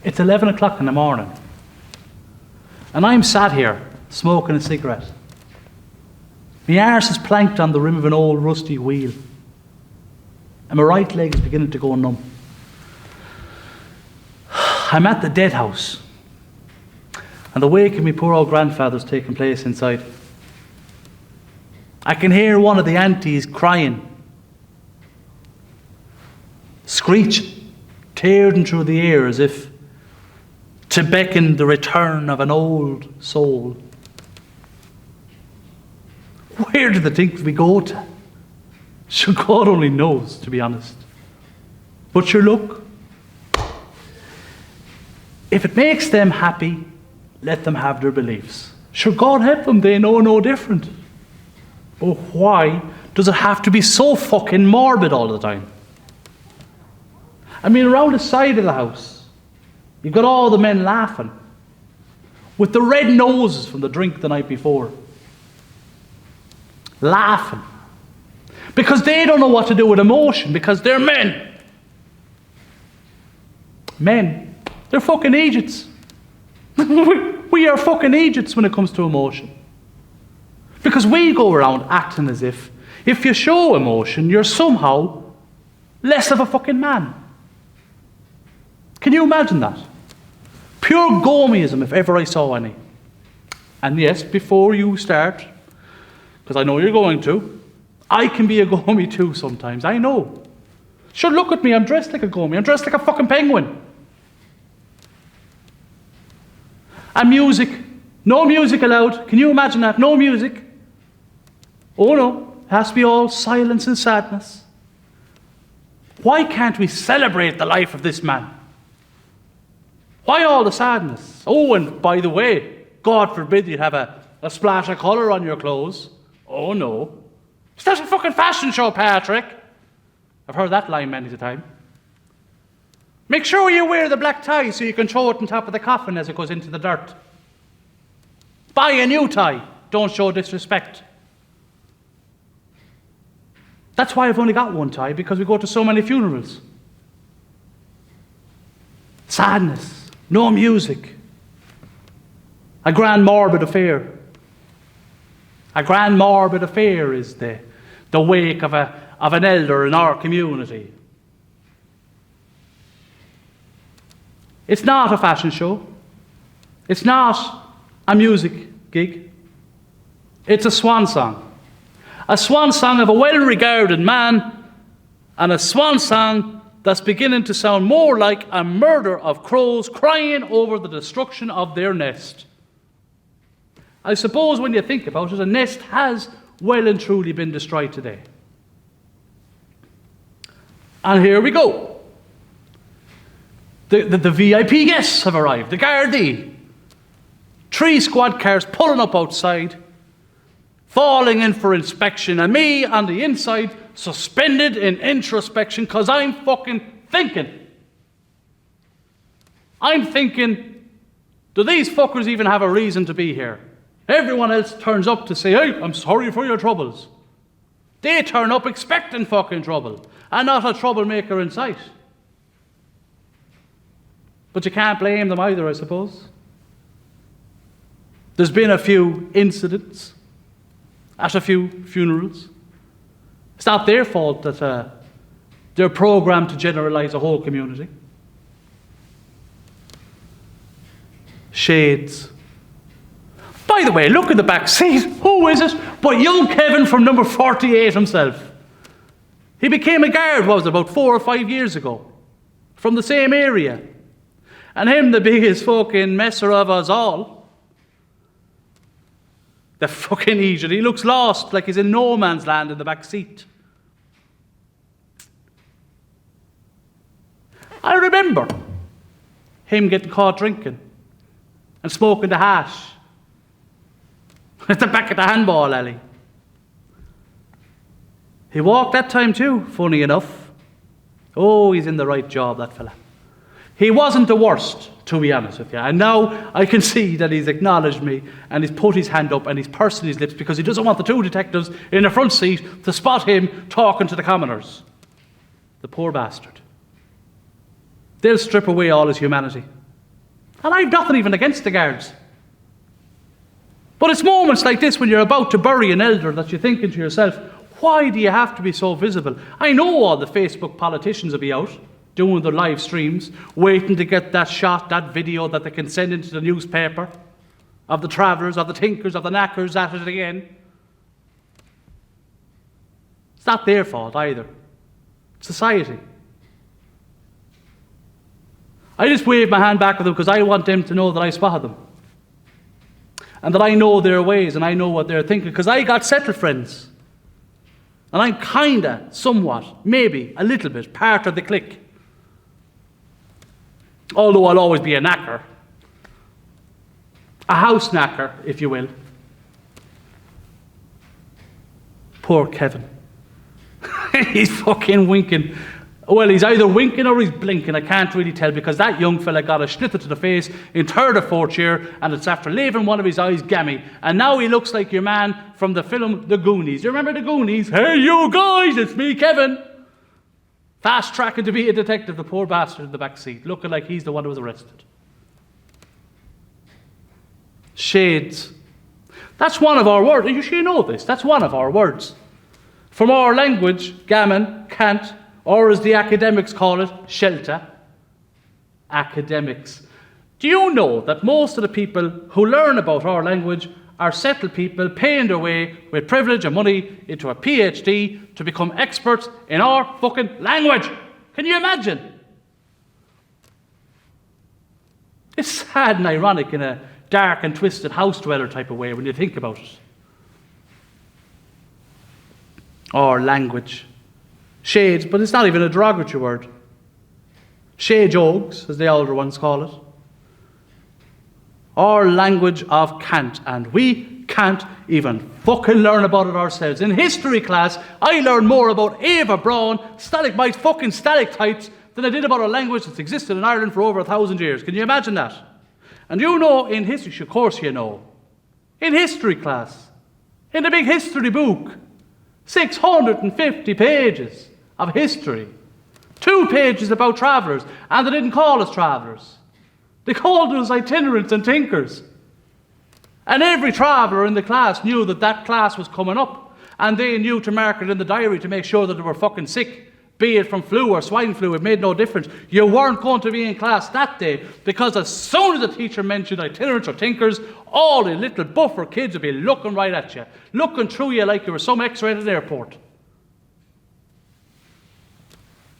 It's 11 o'clock in the morning. And I'm sat here, smoking a cigarette. My arse is planked on the rim of an old rusty wheel. And my right leg is beginning to go numb. I'm at the dead house. And the wake of my poor old grandfather's taking place inside. I can hear one of the aunties crying. Screeching, tearing through the air as if to beckon the return of an old soul. Where do they think we go to? Sure, God only knows, to be honest. But sure, look. If it makes them happy, let them have their beliefs. Sure, God help them, they know no different. But why does it have to be so fucking morbid all the time? I mean, around the side of the house, you've got all the men laughing, with the red noses from the drink the night before. Laughing. Because they don't know what to do with emotion, because they're men. Men. They're fucking idiots. We are fucking idiots when it comes to emotion. Because we go around acting as if you show emotion, you're somehow less of a fucking man. Can you imagine that? Pure gomism, if ever I saw any. And yes, before you start, because I know you're going to, I can be a gomi too sometimes, I know. Sure, look at me, I'm dressed like a gomi, I'm dressed like a fucking penguin. And music, no music allowed. Can you imagine that? No music. Oh no, it has to be all silence and sadness. Why can't we celebrate the life of this man? Why all the sadness? Oh, and by the way, God forbid you have a splash of colour on your clothes. Oh no. It's not a fucking fashion show, Patrick. I've heard that line many a time. Make sure you wear the black tie so you can throw it on top of the coffin as it goes into the dirt. Buy a new tie. Don't show disrespect. That's why I've only got one tie, because we go to so many funerals. Sadness. No music. A grand morbid affair. A grand morbid affair is the wake of an elder in our community. It's not a fashion show. It's not a music gig. It's a swan song. A swan song of a well-regarded man, and a swan song that's beginning to sound more like a murder of crows crying over the destruction of their nest. I suppose when you think about it, a nest has well and truly been destroyed today. And here we go. The VIP guests have arrived, the Gardaí. 3 squad cars pulling up outside, falling in for inspection, and me on the inside, suspended in introspection, because I'm fucking thinking. I'm thinking, do these fuckers even have a reason to be here? Everyone else turns up to say, hey, I'm sorry for your troubles. They turn up expecting fucking trouble, and not a troublemaker in sight. But you can't blame them either, I suppose. There's been a few incidents at a few funerals. It's not their fault that they're programmed to generalise a whole community. Shades. By the way, look at the back seat. Who is it? But young Kevin from number 48 himself. He became a guard, what was it, about 4 or 5 years ago, from the same area. And him, the biggest fucking messer of us all. The fucking idiot. He looks lost, like he's in no man's land in the back seat. I remember him getting caught drinking and smoking the hash at the back of the handball alley. He walked that time too, funny enough. Oh, he's in the right job, that fella. He wasn't the worst, to be honest with you. And now I can see that he's acknowledged me and he's put his hand up and he's pursing his lips because he doesn't want the 2 detectives in the front seat to spot him talking to the commoners. The poor bastard. They'll strip away all his humanity. And I've nothing even against the guards. But it's moments like this when you're about to bury an elder that you're thinking to yourself, why do you have to be so visible? I know all the Facebook politicians will be out doing their live streams, waiting to get that shot, that video that they can send into the newspaper of the travellers, of the tinkers, of the knackers at it again. It's not their fault either. It's society. I just wave my hand back at them because I want them to know that I spotted them. And that I know their ways and I know what they're thinking. Because I got settled friends. And I'm kinda, somewhat, maybe, a little bit, part of the clique. Although I'll always be a knacker. A house knacker, if you will. Poor Kevin. He's fucking winking. Well, he's either winking or he's blinking. I can't really tell because that young fella got a schnitzer to the face in third or fourth year and it's after leaving one of his eyes gammy. And now he looks like your man from the film The Goonies. You remember The Goonies? Hey, you guys, it's me, Kevin. Fast tracking to be a detective, the poor bastard in the back seat, looking like he's the one who was arrested. Shades. That's one of our words. You should know this. That's one of our words. From our language, gammon, cant, or as the academics call it, Shelta. Academics. Do you know that most of the people who learn about our language are settled people paying their way with privilege and money into a PhD to become experts in our fucking language? Can you imagine? It's sad and ironic in a dark and twisted house dweller type of way when you think about it. Our language. Shades, but it's not even a derogatory word. Shade ogs, as the older ones call it. Our language of cant, and we can't even fucking learn about it ourselves. In history class, I learned more about Eva Braun, stalagmites, fucking stalactites, than I did about a language that's existed in Ireland for over 1,000 years. Can you imagine that? And you know, in history, of course you know, in history class, in the big history book, 650 pages of history, 2 pages about travellers, and they didn't call us travellers. They called us itinerants and tinkers. And every traveller in the class knew that that class was coming up, and they knew to mark it in the diary to make sure that they were fucking sick, be it from flu or swine flu, it made no difference. You weren't going to be in class that day, because as soon as the teacher mentioned itinerants or tinkers, all the little buffer kids would be looking right at you, looking through you like you were some X-rated airport.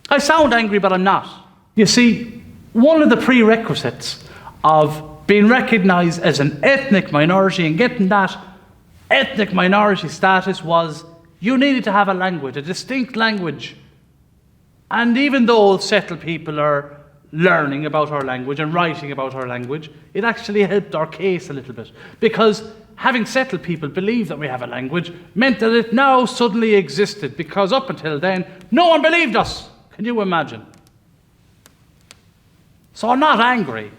I sound angry, but I'm not. You see, one of the prerequisites of being recognised as an ethnic minority and getting that ethnic minority status was you needed to have a language, a distinct language. And even though settled people are learning about our language and writing about our language, it actually helped our case a little bit. Because having settled people believe that we have a language meant that it now suddenly existed, because up until then, no one believed us. Can you imagine? So I'm not angry.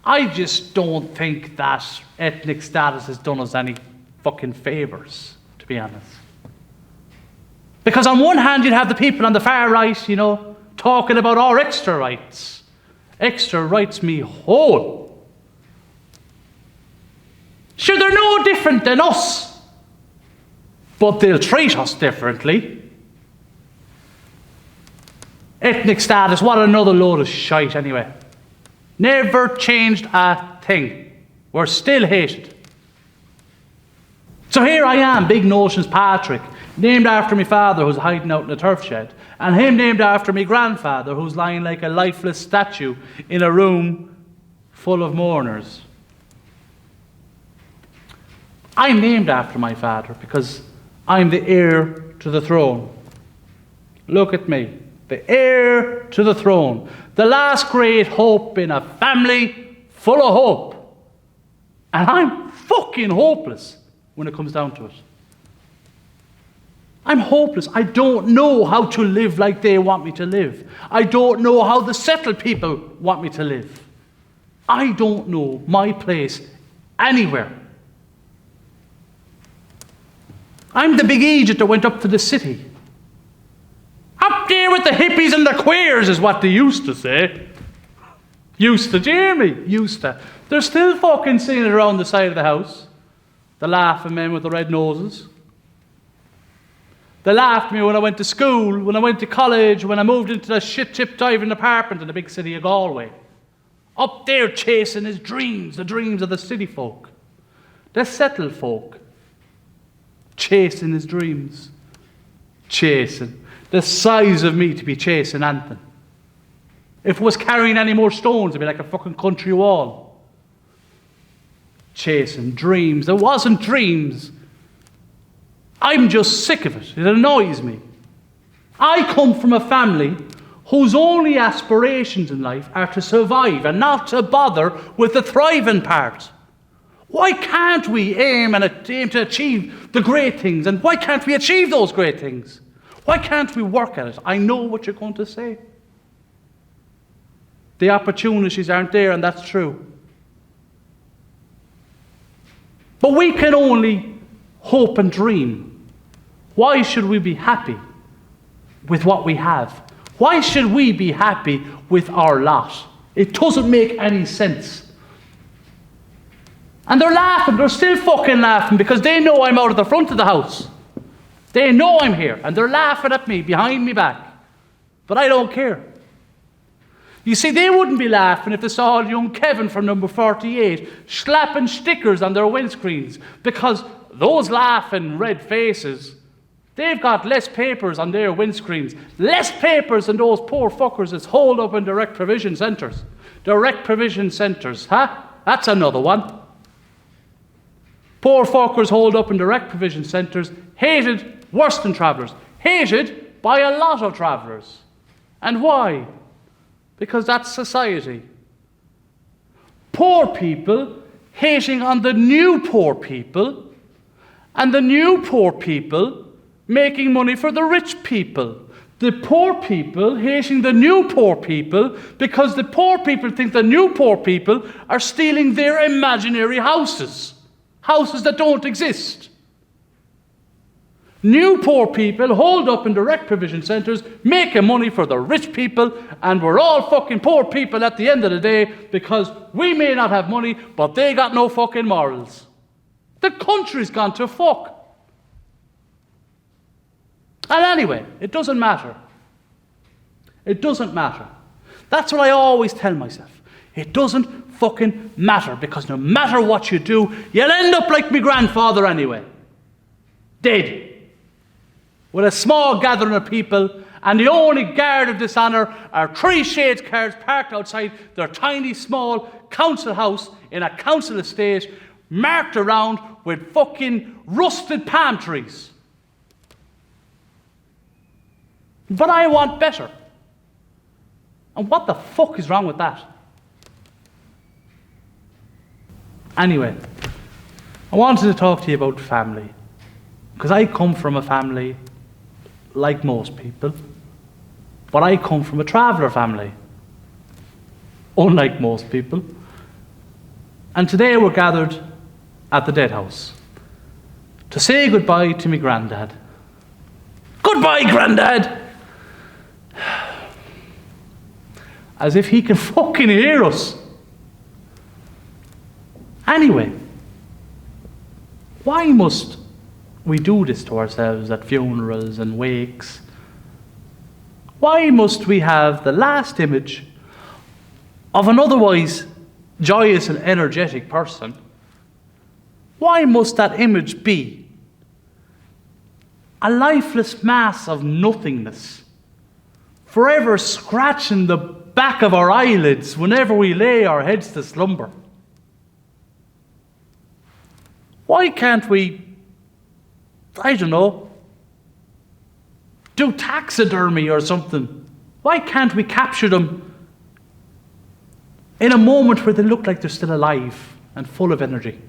I just don't think that ethnic status has done us any fucking favours, to be honest. Because on one hand, you'd have the people on the far right, you know, talking about our extra rights. Extra rights me whole. Sure, they're no different than us, but they'll treat us differently. Ethnic status, what another load of shite anyway. Never changed a thing. We're still hated. So here I am, Big Notions Patrick, named after my father who's hiding out in a turf shed, and him named after my grandfather who's lying like a lifeless statue in a room full of mourners. I'm named after my father because I'm the heir to the throne. Look at me. The heir to the throne. The last great hope in a family full of hope. And I'm fucking hopeless when it comes down to it. I'm hopeless. I don't know how to live like they want me to live. I don't know how the settled people want me to live. I don't know my place anywhere. I'm the big idiot that went up to the city. Up there with the hippies and the queers is what they used to say. Used to, do you hear me? Used to. They're still fucking seeing it around the side of the house. The laughing men with the red noses. They laughed at me when I went to school, when I went to college, when I moved into the shit-chip diving apartment in the big city of Galway. Up there chasing his dreams, the dreams of the city folk. The settled folk. Chasing his dreams. Chasing. The size of me to be chasing anything. If it was carrying any more stones, it'd be like a fucking country wall. Chasing dreams. It wasn't dreams. I'm just sick of it. It annoys me. I come from a family whose only aspirations in life are to survive and not to bother with the thriving part. Why can't we aim to achieve the great things? And why can't we achieve those great things? Why can't we work at it? I know what you're going to say. The opportunities aren't there, and that's true. But we can only hope and dream. Why should we be happy with what we have? Why should we be happy with our lot? It doesn't make any sense. And they're laughing, they're still fucking laughing because they know I'm out of the front of the house. They know I'm here, and they're laughing at me behind me back. But I don't care. You see, they wouldn't be laughing if they saw young Kevin from number 48 slapping stickers on their windscreens, because those laughing red faces, they've got less papers on their windscreens, less papers than those poor fuckers that's holed up in direct provision centres. Direct provision centres, huh? That's another one. Poor fuckers holed up in direct provision centres, hated worse than travellers, hated by a lot of travellers. And why? Because that's society. Poor people hating on the new poor people, and the new poor people making money for the rich people. The poor people hating the new poor people because the poor people think the new poor people are stealing their imaginary houses. Houses that don't exist. New poor people holed up in direct provision centres making money for the rich people, and we're all fucking poor people at the end of the day because we may not have money, but they got no fucking morals. The country's gone to fuck. And anyway, it doesn't matter. It doesn't matter. That's what I always tell myself. It doesn't fucking matter, because no matter what you do, you'll end up like my grandfather anyway. Dead. With a small gathering of people, and the only guard of dishonour are 3 shades cars parked outside their tiny, small council house in a council estate, marked around with fucking rusted palm trees. But I want better. And what the fuck is wrong with that? Anyway, I wanted to talk to you about family. Because I come from a family like most people, but I come from a traveller family, unlike most people. And today we're gathered at the Dead House to say goodbye to me granddad. Goodbye, Grandad! As if he can fucking hear us. Anyway, why must we do this to ourselves at funerals and wakes? Why must we have the last image of an otherwise joyous and energetic person? Why must that image be a lifeless mass of nothingness, forever scratching the back of our eyelids whenever we lay our heads to slumber? Why can't we, I don't know, do taxidermy or something? Why can't we capture them in a moment where they look like they're still alive and full of energy?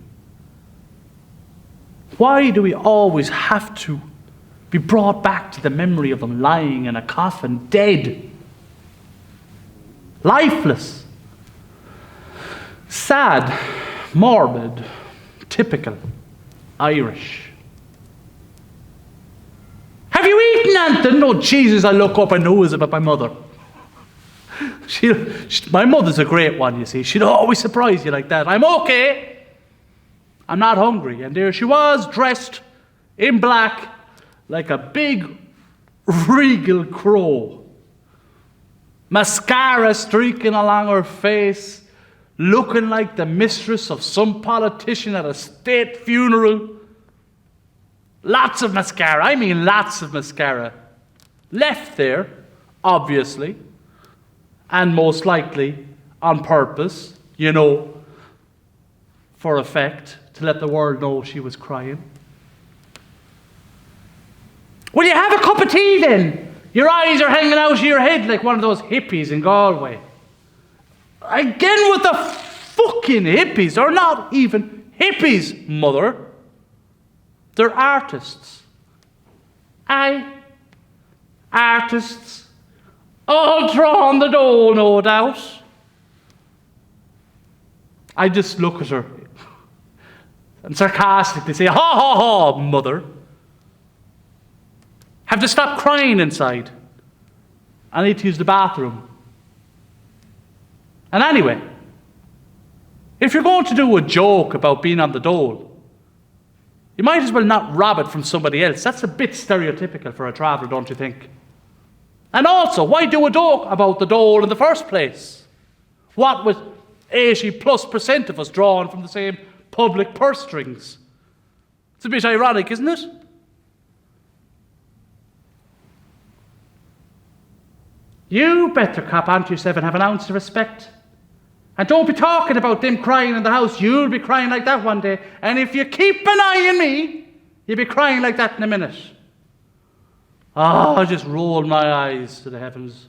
Why do we always have to be brought back to the memory of them lying in a coffin, dead, lifeless, sad, morbid, typical Irish? Have you eaten anything? Oh, Jesus, I look up and know it's about my mother. My mother's a great one, you see. She'd always surprise you like that. I'm okay. I'm not hungry. And there she was, dressed in black, like a big regal crow. Mascara streaking along her face, looking like the mistress of some politician at a state funeral. Lots of mascara. I mean lots of mascara. Left there, obviously, and most likely on purpose, for effect, to let the world know she was crying. Will you have a cup of tea then? Your eyes are hanging out of your head like one of those hippies in Galway. Again with the fucking hippies. They're not even hippies, mother. They're artists. Aye. Artists. All drawn the dough, no doubt. I just look at her and sarcastically say, ha ha ha, mother. Have to stop crying inside. I need to use the bathroom. And anyway, if you're going to do a joke about being on the dole, you might as well not rob it from somebody else. That's a bit stereotypical for a traveller, don't you think? And also, why do a joke about the dole in the first place? What with 80+% of us drawn from the same public purse strings? It's a bit ironic, isn't it? You better cop onto yourself and have an ounce of respect. And don't be talking about them crying in the house. You'll be crying like that one day. And if you keep an eye on me, you'll be crying like that in a minute. I just rolled my eyes to the heavens.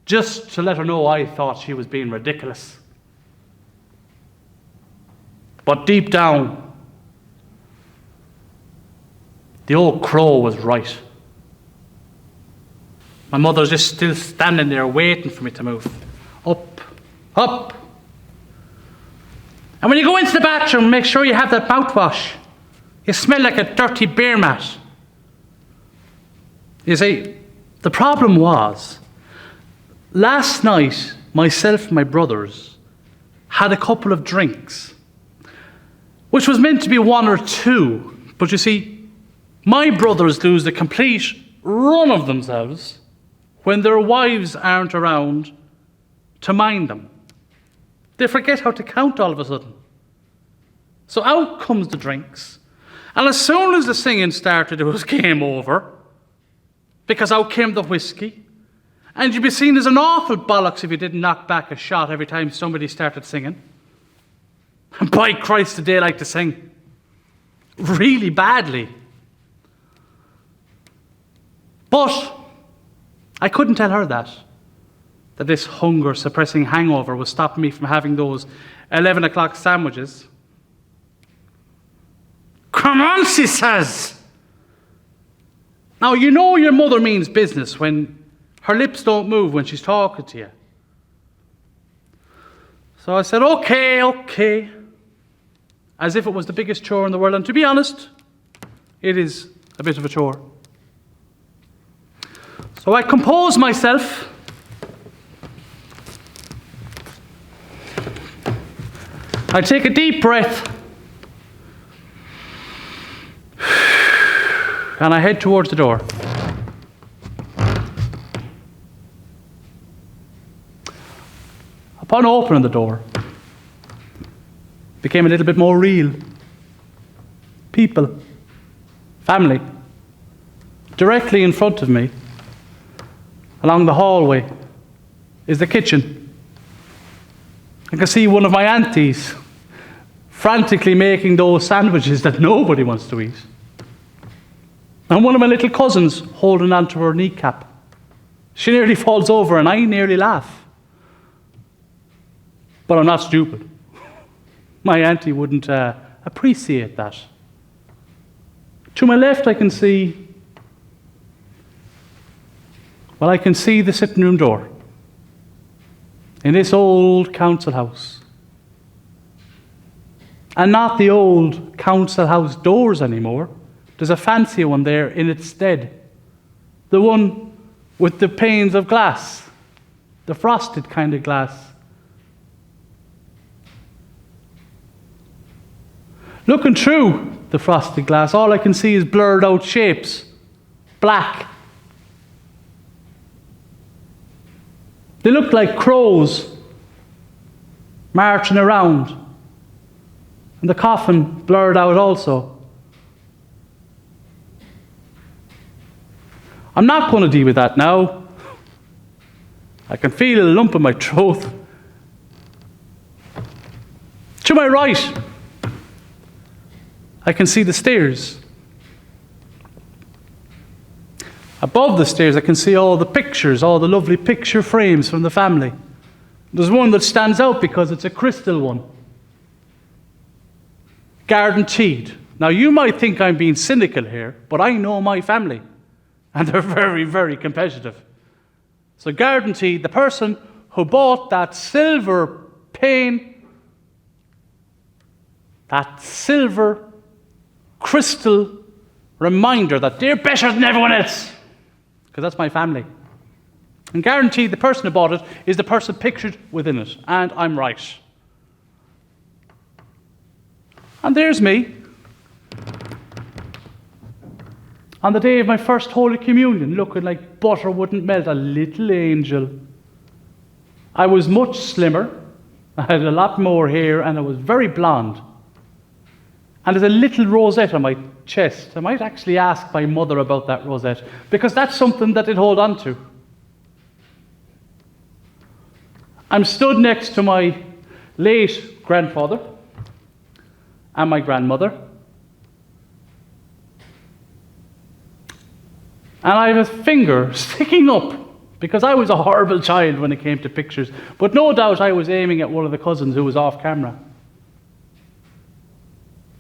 Just to let her know I thought she was being ridiculous. But deep down, the old crow was right. My mother's just still standing there waiting for me to move. Up, up. And when you go into the bathroom, make sure you have that mouthwash. You smell like a dirty beer mat. You see, the problem was, last night, myself and my brothers had a couple of drinks, which was meant to be one or two. But you see, my brothers lose the complete run of themselves when their wives aren't around to mind them. They forget how to count all of a sudden. So out comes the drinks. And as soon as the singing started, it was game over. Because out came the whiskey. And you'd be seen as an awful bollocks if you didn't knock back a shot every time somebody started singing. And by Christ, did they like to sing. Really badly. But I couldn't tell her that this hunger-suppressing hangover was stopping me from having those 11 o'clock sandwiches. Come on, she says. Now, you know your mother means business when her lips don't move when she's talking to you. So I said, okay, as if it was the biggest chore in the world. And to be honest, it is a bit of a chore. So I compose myself. I take a deep breath. And I head towards the door. Upon opening the door, it became a little bit more real. People, family, directly in front of me, along the hallway, is the kitchen. I can see one of my aunties frantically making those sandwiches that nobody wants to eat. And one of my little cousins holding onto her kneecap. She nearly falls over and I nearly laugh. But I'm not stupid. My auntie wouldn't appreciate that. To my left I can see the sitting room door in this old council house. And not the old council house doors anymore. There's a fancy one there in its stead. The one with the panes of glass. The frosted kind of glass. Looking through the frosted glass, all I can see is blurred out shapes. Black. They look like crows marching around. And the coffin blurred out also. I'm not going to deal with that now. I can feel a lump in my throat. To my right, I can see the stairs. Above the stairs, I can see all the pictures, all the lovely picture frames from the family. There's one that stands out because it's a crystal one. Guaranteed. Now, you might think I'm being cynical here, but I know my family, and they're very, very competitive. So guaranteed, the person who bought that silver pane, that silver crystal reminder that they're better than everyone else, because that's my family. And guaranteed the person who bought it is the person pictured within it. And I'm right. And there's me. On the day of my first Holy Communion, looking like butter wouldn't melt, a little angel. I was much slimmer. I had a lot more hair and I was very blonde. And there's a little rosette on my chest. I might actually ask my mother about that rosette, because that's something that they'd hold on to. I'm stood next to my late grandfather and my grandmother. And I have a finger sticking up, because I was a horrible child when it came to pictures. But no doubt I was aiming at one of the cousins who was off camera.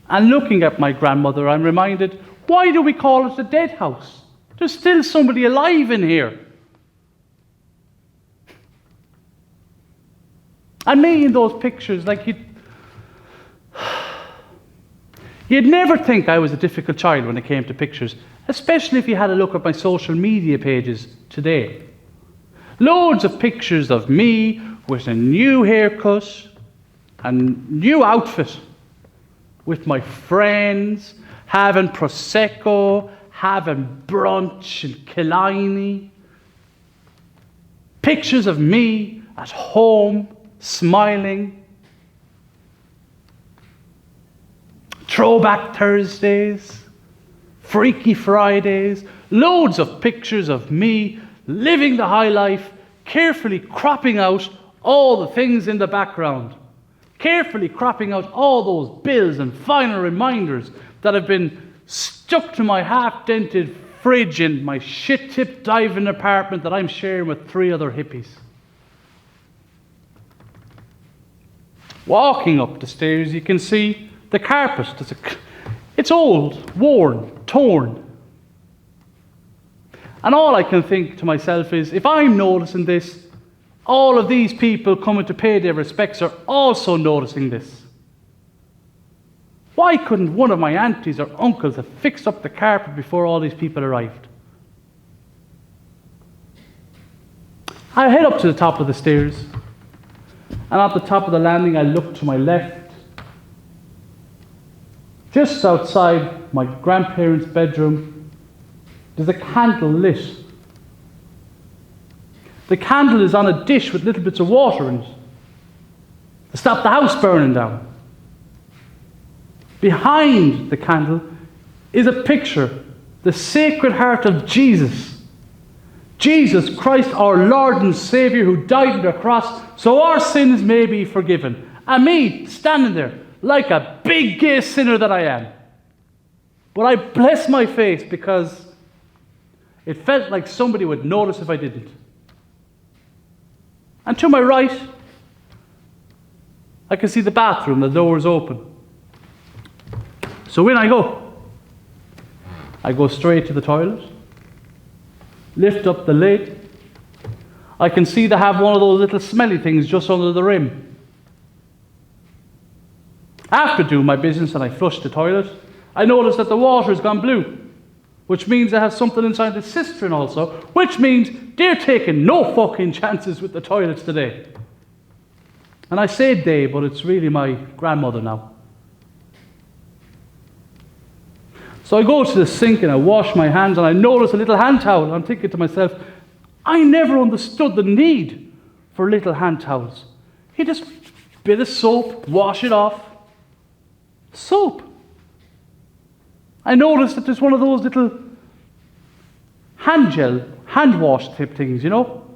And looking at my grandmother, I'm reminded, why do we call it a dead house? There's still somebody alive in here. And me in those pictures, like you'd never think I was a difficult child when it came to pictures, especially if you had a look at my social media pages today. Loads of pictures of me with a new haircut and new outfit, with my friends, having Prosecco, having brunch in Killiney. Pictures of me at home, smiling. Throwback Thursdays, Freaky Fridays, loads of pictures of me living the high life, carefully cropping out all the things in the background. Carefully cropping out all those bills and final reminders that have been stuck to my half-dented fridge in my shit-tip diving apartment that I'm sharing with 3 other hippies. Walking up the stairs, you can see the carpet. It's old, worn, torn. And all I can think to myself is, if I'm noticing this, all of these people coming to pay their respects are also noticing this. Why couldn't one of my aunties or uncles have fixed up the carpet before all these people arrived? I head up to the top of the stairs, and at the top of the landing I look to my left. Just outside my grandparents' bedroom, there's a candle lit. The candle is on a dish with little bits of water in it to stop the house burning down. Behind the candle is a picture, the Sacred Heart of Jesus. Jesus Christ, our Lord and Saviour, who died on the cross so our sins may be forgiven. And me standing there like a big gay sinner that I am. But I bless my face because it felt like somebody would notice if I didn't. And to my right, I can see the bathroom, the door is open. So in I go. I go straight to the toilet, lift up the lid. I can see they have one of those little smelly things just under the rim. After doing my business and I flush the toilet, I notice that the water has gone blue. which means they have something inside the cistern also, which means they're taking no fucking chances with the toilets today. And I say they, but it's really my grandmother now. So I go to the sink and I wash my hands and I notice a little hand towel. I'm thinking to myself, I never understood the need for little hand towels. You just bit of soap, wash it off. Soap. I noticed that there's one of those little hand wash type things, you know.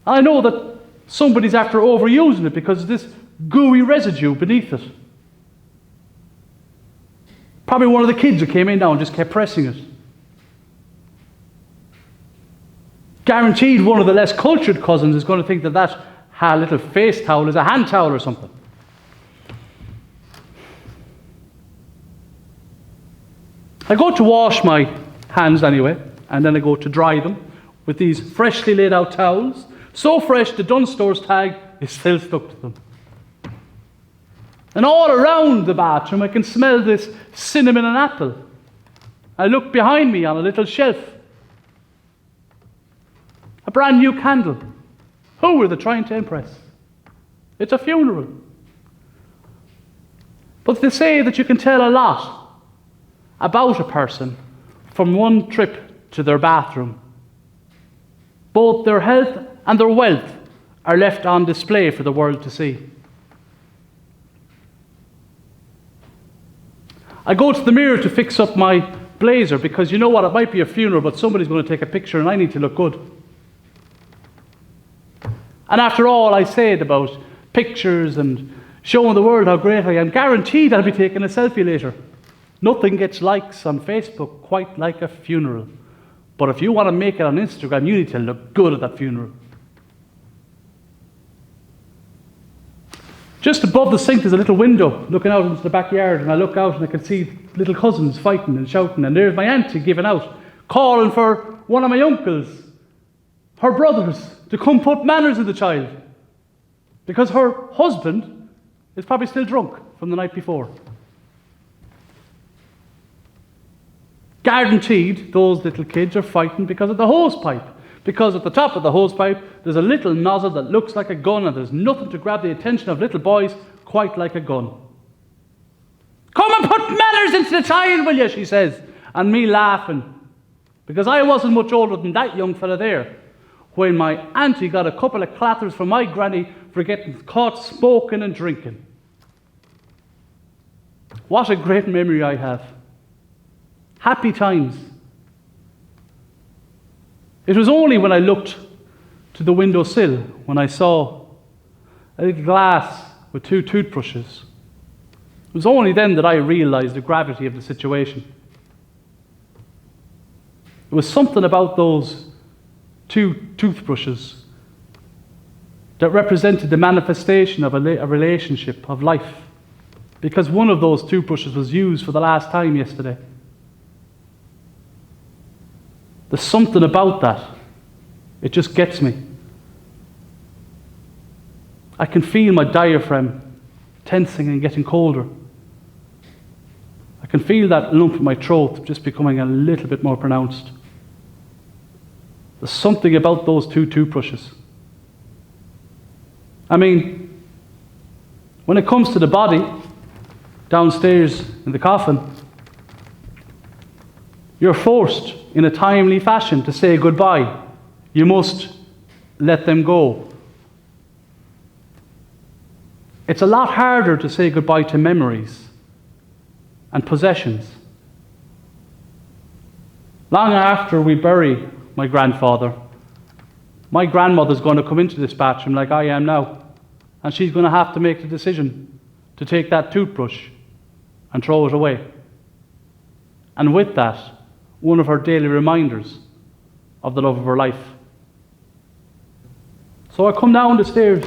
And I know that somebody's after overusing it because of this gooey residue beneath it. Probably one of the kids who came in now and just kept pressing it. Guaranteed one of the less cultured cousins is going to think that that little face towel is a hand towel or something. I go to wash my hands anyway, and then I go to dry them with these freshly laid out towels. So fresh the Dunstores tag is still stuck to them. And all around the bathroom I can smell this cinnamon and apple. I look behind me on a little shelf. A brand new candle. Who were they trying to impress? It's a funeral. But they say that you can tell a lot about a person from one trip to their bathroom. Both their health and their wealth are left on display for the world to see. I go to the mirror to fix up my blazer because you know what, it might be a funeral, but somebody's going to take a picture and I need to look good. And after all I said about pictures and showing the world how great I am, guaranteed I'll be taking a selfie later. Nothing gets likes on Facebook quite like a funeral. But if you want to make it on Instagram, you need to look good at that funeral. Just above the sink there's a little window looking out into the backyard, and I look out and I can see little cousins fighting and shouting, and there's my auntie giving out, calling for one of my uncles, her brothers, to come put manners in the child, because her husband is probably still drunk from the night before. Guaranteed those little kids are fighting because of the hose pipe. Because at the top of the hose pipe there's a little nozzle that looks like a gun, and there's nothing to grab the attention of little boys quite like a gun. Come and put manners into the child, will you, she says. And me laughing, because I wasn't much older than that young fella there when my auntie got a couple of clatters from my granny for getting caught smoking and drinking. What a great memory I have. Happy times. It was only when I looked to the windowsill when I saw a little glass with two toothbrushes. It was only then that I realized the gravity of the situation. There was something about those two toothbrushes that represented the manifestation of a relationship, of life, because one of those toothbrushes was used for the last time yesterday. There's something about that. It just gets me. I can feel my diaphragm tensing and getting colder. I can feel that lump in my throat just becoming a little bit more pronounced. There's something about those two toothbrushes. I mean, when it comes to the body, downstairs in the coffin, you're forced in a timely fashion to say goodbye. You must let them go. It's a lot harder to say goodbye to memories and possessions. Long after we bury my grandfather, my grandmother's going to come into this bathroom like I am now, and she's going to have to make the decision to take that toothbrush and throw it away. And with that, one of her daily reminders of the love of her life. So I come down the stairs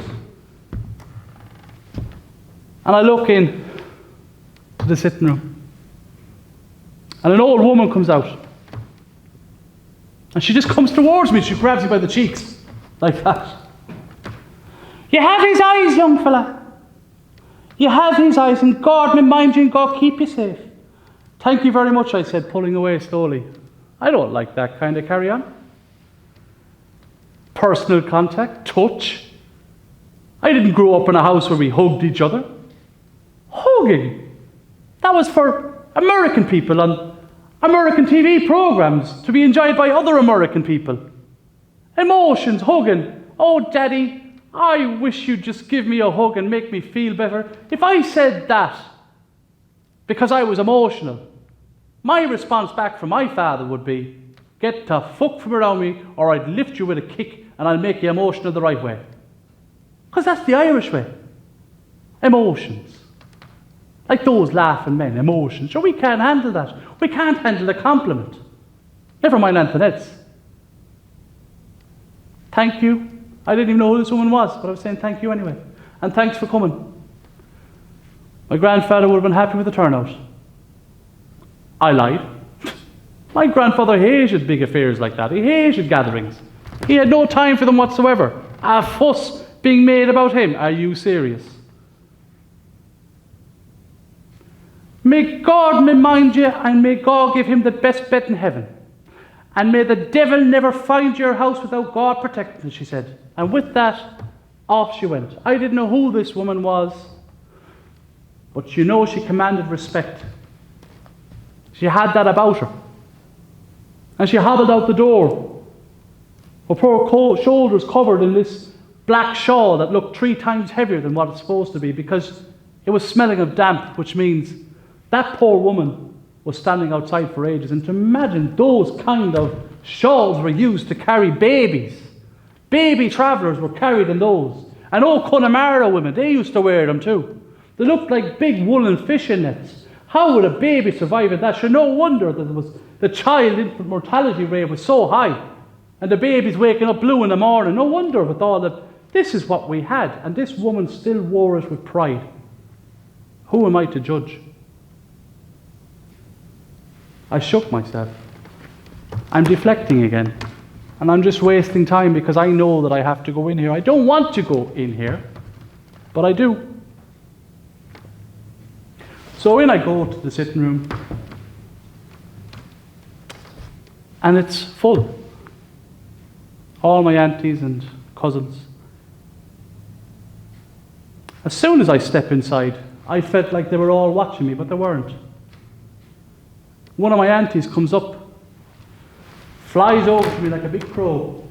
and I look in to the sitting room, and an old woman comes out, and she just comes towards me. She grabs me by the cheeks like that. You have his eyes, young fella. You have his eyes, and God may mind you and God keep you safe. Thank you very much, I said, pulling away slowly. I don't like that kind of carry-on. Personal contact, touch. I didn't grow up in a house where we hugged each other. Hugging? That was for American people on American TV programs to be enjoyed by other American people. Emotions, hugging. Oh, Daddy, I wish you'd just give me a hug and make me feel better. If I said that because I was emotional, my response back from my father would be, get the fuck from around me or I'd lift you with a kick and I'll make you emotional the right way. Because that's the Irish way. Emotions. Like those laughing men, emotions. Sure, we can't handle that. We can't handle a compliment. Never mind Antoinette's. Thank you. I didn't even know who this woman was, but I was saying thank you anyway. And thanks for coming. My grandfather would have been happy with the turnout. I lied. My grandfather hated big affairs like that. He hated gatherings. He had no time for them whatsoever. A fuss being made about him. Are you serious? May God remind you, and may God give him the best bed in heaven. And may the devil never find your house without God protecting it, she said. And with that, off she went. I didn't know who this woman was, but you know she commanded respect. She had that about her. And she hobbled out the door, her poor shoulders covered in this black shawl that looked 3 times heavier than what it's supposed to be because it was smelling of damp, which means that poor woman was standing outside for ages. And to imagine those kind of shawls were used to carry babies. Baby travellers were carried in those. And old Connemara women, they used to wear them too. They looked like big woolen fishing nets. How would a baby survive at that? Sure, no wonder that the child infant mortality rate was so high. And the baby's waking up blue in the morning. No wonder with all that. This is what we had. And this woman still wore it with pride. Who am I to judge? I shook myself. I'm deflecting again. And I'm just wasting time because I know that I have to go in here. I don't want to go in here, but I do. So in I go to the sitting room. And it's full. All my aunties and cousins. As soon as I step inside, I felt like they were all watching me, but they weren't. One of my aunties comes up, flies over to me like a big crow,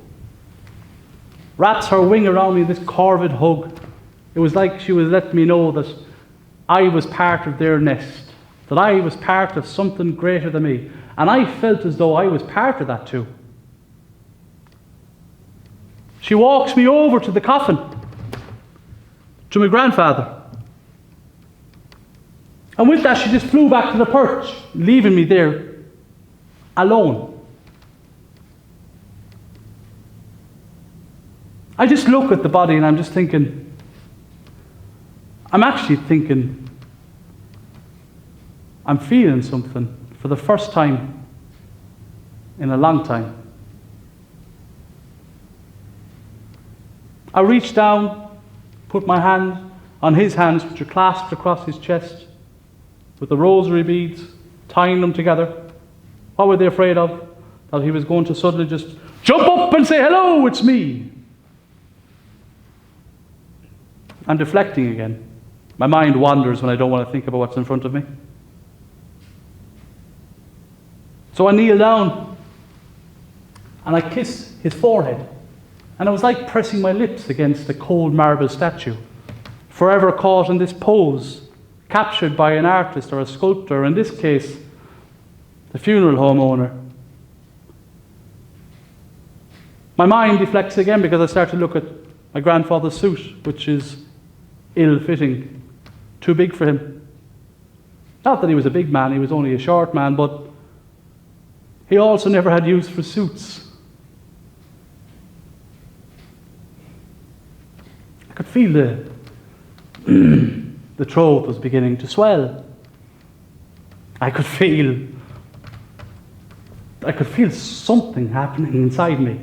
wraps her wing around me in this corvid hug. It was like she was letting me know that I was part of their nest, that I was part of something greater than me. And I felt as though I was part of that too. She walks me over to the coffin, to my grandfather. And with that, she just flew back to the perch, leaving me there alone. I just look at the body and I'm just thinking, I'm actually thinking, I'm feeling something for the first time in a long time. I reached down, put my hand on his hands, which were clasped across his chest, with the rosary beads, tying them together. What were they afraid of? That he was going to suddenly just jump up and say, hello, it's me. I'm deflecting again. My mind wanders when I don't want to think about what's in front of me. So I kneel down and I kiss his forehead. And it was like pressing my lips against a cold marble statue, forever caught in this pose, captured by an artist or a sculptor, in this case, the funeral home owner. My mind deflects again because I start to look at my grandfather's suit, which is ill-fitting, too big for him. Not that he was a big man, he was only a short man, but he also never had use for suits. I could feel the throat was beginning to swell. I could feel something happening inside me.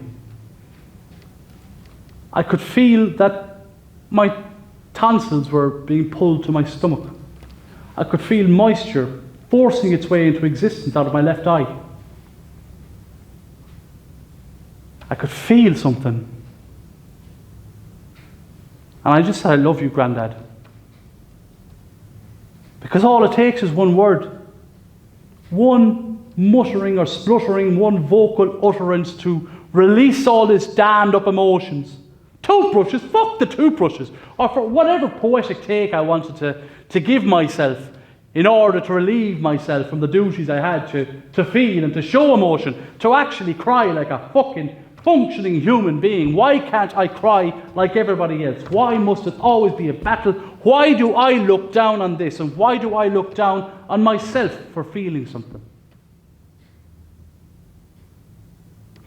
I could feel that my tonsils were being pulled to my stomach. I could feel moisture forcing its way into existence out of my left eye. I could feel something. And I just said, I love you, Grandad. Because all it takes is one word. One muttering or spluttering, one vocal utterance to release all this damned up emotions. Toothbrushes, fuck the toothbrushes. Or for whatever poetic take I wanted to give myself in order to relieve myself from the duties I had to feel and to show emotion, to actually cry like a fucking functioning human being. Why can't I cry like everybody else? Why must it always be a battle? Why do I look down on this? And why do I look down on myself for feeling something?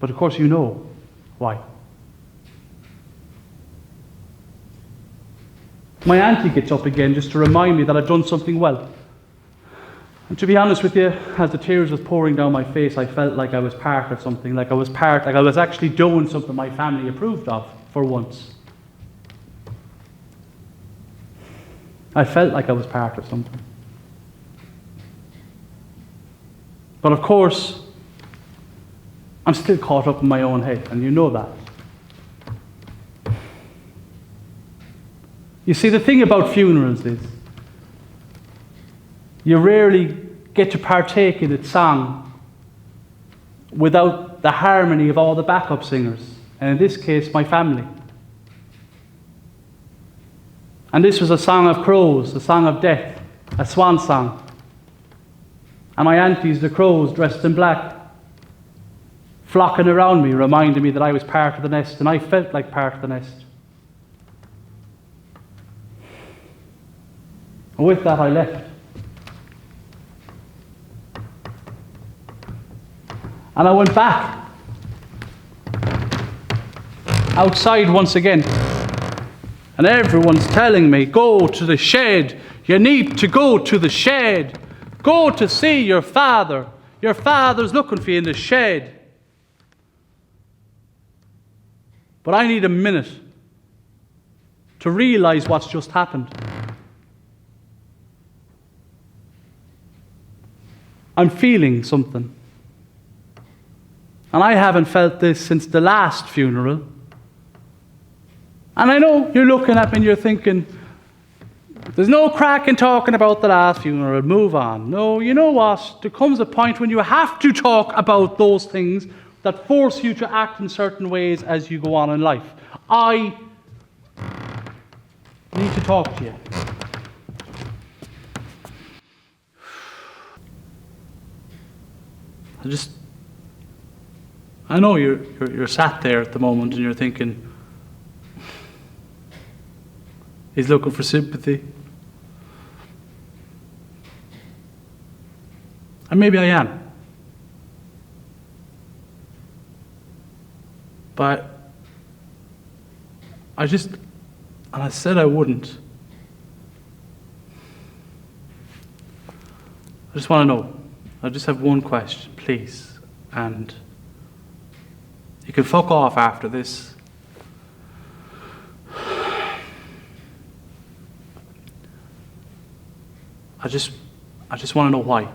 But of course you know why. My auntie gets up again just to remind me that I've done something well. And to be honest with you, as the tears was pouring down my face, I felt like I was part of something, like I was actually doing something my family approved of for once. I felt like I was part of something. But of course, I'm still caught up in my own head, and you know that. You see, the thing about funerals is, you rarely get to partake in its song without the harmony of all the backup singers, and in this case, my family. And this was a song of crows, a song of death, a swan song. And my aunties, the crows, dressed in black, flocking around me, reminding me that I was part of the nest, and I felt like part of the nest. And with that, I left. And I went back outside once again. And everyone's telling me, go to the shed. You need to go to the shed. Go to see your father. Your father's looking for you in the shed. But I need a minute to realize what's just happened. I'm feeling something. And I haven't felt this since the last funeral. And I know you're looking at me and you're thinking, there's no crack in talking about the last funeral, move on. No, you know what? There comes a point when you have to talk about those things that force you to act in certain ways as you go on in life. I need to talk to you. I know you're sat there at the moment and you're thinking, he's looking for sympathy. And maybe I am. But I said I wouldn't. I just want to know. I just have one question, please. And you can fuck off after this. I just want to know why.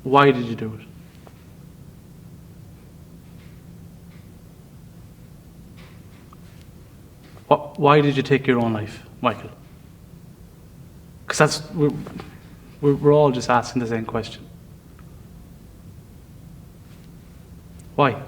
Why did you do it? Why did you take your own life, Michael? Because we're all just asking the same question. Why?